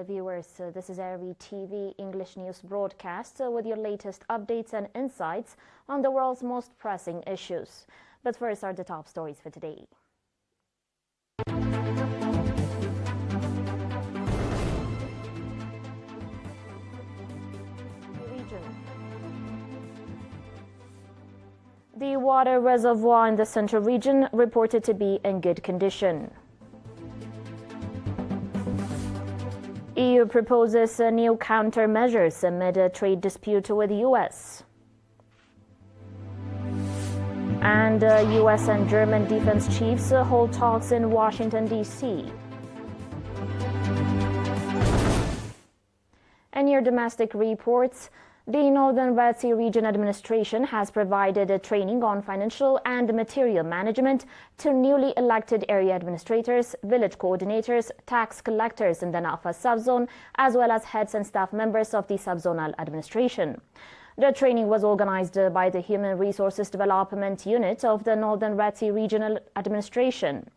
viewers. This is ERi-TV English News broadcast with your latest updates and insights on the world's most pressing issues. But first are the top stories for today. The water reservoir in the central region reported to be in good condition. EU proposes new countermeasures amid a trade dispute with the US. And US and German defense chiefs hold talks in Washington, D.C. And your domestic reports. The Northern Red Sea Region Administration has provided a training on financial and material management to newly elected area administrators, village coordinators, tax collectors in the Nafa subzone, as well as heads and staff members of the subzonal administration. The training was organized by the Human Resources Development Unit of the Northern Red Sea Regional Administration.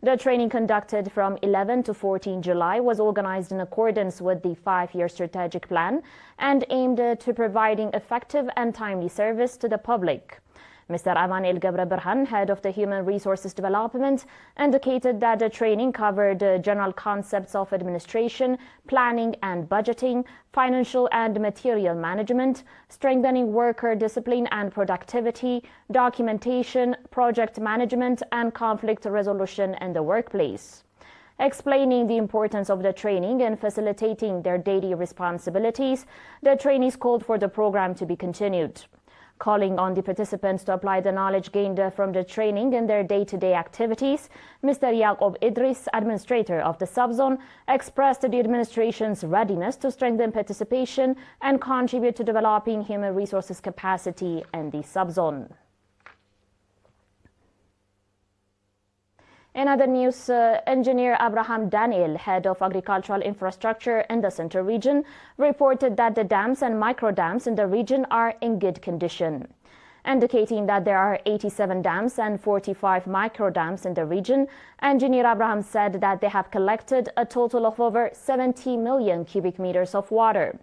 The training, conducted from 11 to 14 July, was organized in accordance with the 5-year strategic plan and aimed to providing effective and timely service to the public. Mr. Aman El Gabra Berhan, head of the Human Resources Development, indicated that the training covered general concepts of administration, planning and budgeting, financial and material management, strengthening worker discipline and productivity, documentation, project management, and conflict resolution in the workplace. Explaining the importance of the training in facilitating their daily responsibilities, the trainees called for the program to be continued. Calling on the participants to apply the knowledge gained from the training in their day-to-day activities, Mr. Yaqub Idris, administrator of the subzone, expressed the administration's readiness to strengthen participation and contribute to developing human resources capacity in the subzone. In other news, Engineer Abraham Daniel, head of agricultural infrastructure in the central region, reported that the dams and micro-dams in the region are in good condition. Indicating that there are 87 dams and 45 micro-dams in the region, Engineer Abraham said that they have collected a total of over 70 million cubic meters of water.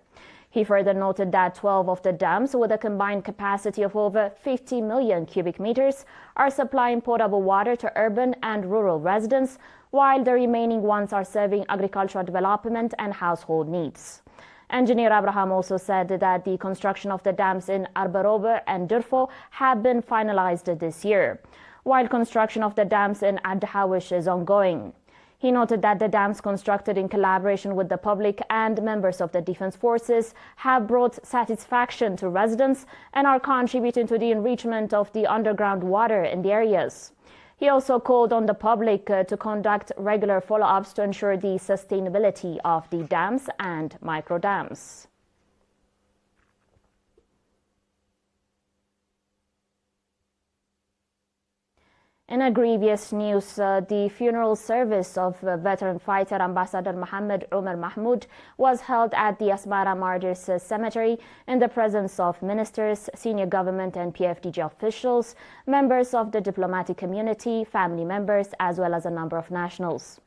He further noted that 12 of the dams, with a combined capacity of over 50 million cubic meters, are supplying potable water to urban and rural residents, while the remaining ones are serving agricultural development and household needs. Engineer Abraham also said that the construction of the dams in Arbarobe and Durfo have been finalized this year, while construction of the dams in Adhawish is ongoing. He noted that the dams constructed in collaboration with the public and members of the defense forces have brought satisfaction to residents and are contributing to the enrichment of the underground water in the areas. He also called on the public to conduct regular follow-ups to ensure the sustainability of the dams and micro-dams. In a grievous news, the funeral service of veteran fighter Ambassador Mohammed Umar Mahmud was held at the Asmara Martyrs Cemetery in the presence of ministers, senior government and PFDG officials, members of the diplomatic community, family members, as well as a number of nationals.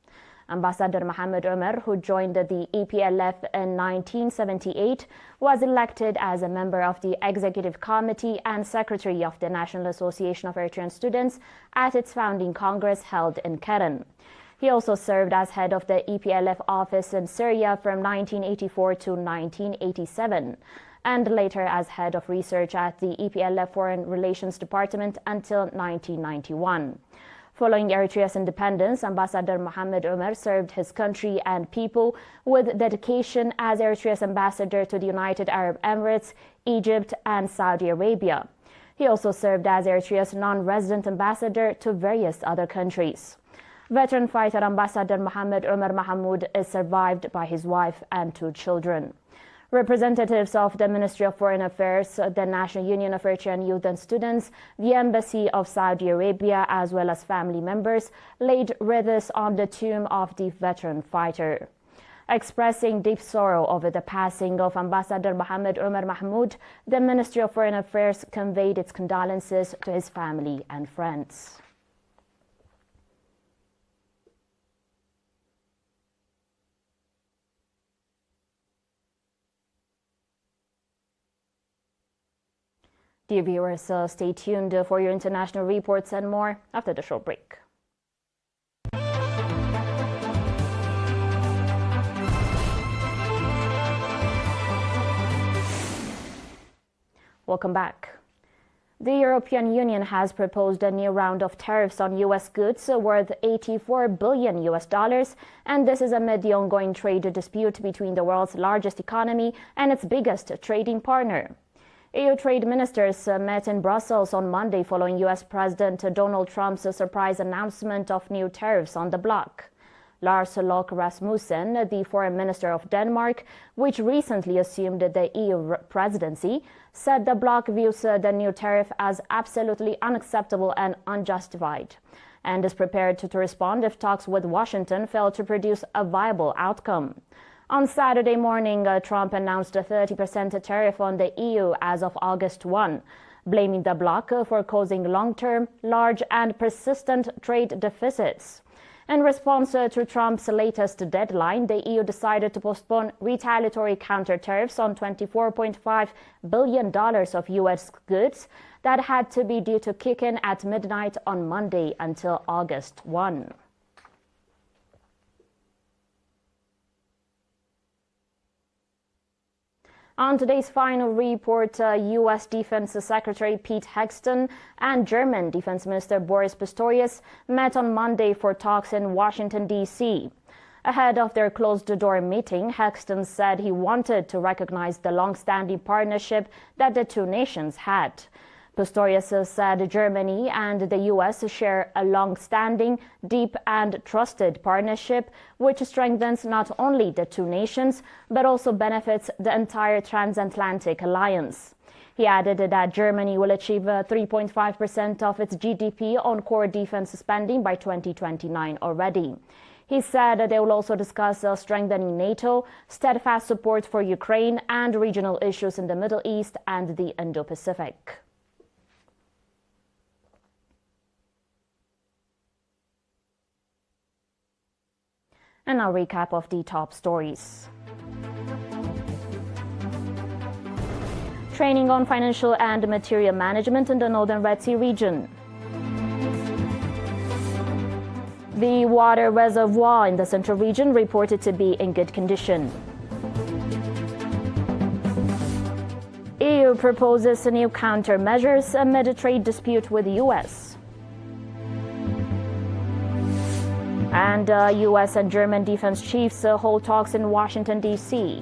Ambassador Mohammed Umar, who joined the EPLF in 1978, was elected as a member of the Executive Committee and Secretary of the National Association of Eritrean Students at its founding Congress held in Keren. He also served as head of the EPLF office in Syria from 1984 to 1987, and later as head of research at the EPLF Foreign Relations Department until 1991. Following Eritrea's independence, Ambassador Mohammed Umar served his country and people with dedication as Eritrea's ambassador to the United Arab Emirates, Egypt, and Saudi Arabia. He also served as Eritrea's non-resident ambassador to various other countries. Veteran fighter Ambassador Mohammed Umar Mahmoud is survived by his wife and 2 children. Representatives of the Ministry of Foreign Affairs, the National Union of Eritrean Youth and Students, the Embassy of Saudi Arabia, as well as family members, laid wreaths on the tomb of the veteran fighter. Expressing deep sorrow over the passing of Ambassador Mohammed Umar Mahmoud, the Ministry of Foreign Affairs conveyed its condolences to his family and friends. Dear viewers, stay tuned for your international reports and more after the short break. Welcome back. The European Union has proposed a new round of tariffs on U.S. goods worth $84 billion, and this is amid the ongoing trade dispute between the world's largest economy and its biggest trading partner. EU trade ministers met in Brussels on Monday following U.S. President Donald Trump's surprise announcement of new tariffs on the bloc. Lars Løkke Rasmussen, the foreign minister of Denmark, which recently assumed the EU presidency, said the bloc views the new tariff as absolutely unacceptable and unjustified, and is prepared to respond if talks with Washington fail to produce a viable outcome. On Saturday morning, Trump announced a 30% tariff on the EU as of August 1, blaming the bloc for causing long-term, large and persistent trade deficits. In response to Trump's latest deadline, the EU decided to postpone retaliatory counter-tariffs on $24.5 billion of U.S. goods that had to be due to kick in at midnight on Monday until August 1. On today's final report, U.S. Defense Secretary Pete Hegseth and German Defense Minister Boris Pistorius met on Monday for talks in Washington, D.C. Ahead of their closed-door meeting, Hegseth said he wanted to recognize the long-standing partnership that the two nations had. Pistorius said Germany and the U.S. share a long-standing, deep and trusted partnership which strengthens not only the two nations but also benefits the entire transatlantic alliance. He added that Germany will achieve 3.5% of its GDP on core defense spending by 2029 already. He said they will also discuss strengthening NATO, steadfast support for Ukraine and regional issues in the Middle East and the Indo-Pacific. And now a recap of the top stories. Training on financial and material management in the Northern Red Sea region. The water reservoir in the central region reported to be in good condition. EU proposes new countermeasures amid a trade dispute with the U.S. And U.S. and German defense chiefs hold talks in Washington, D.C.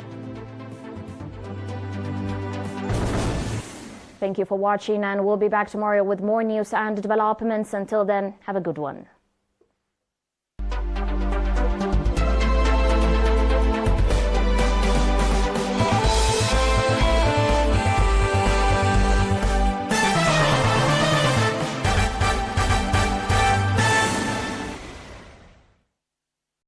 Thank you for watching, and we'll be back tomorrow with more news and developments. Until then, have a good one.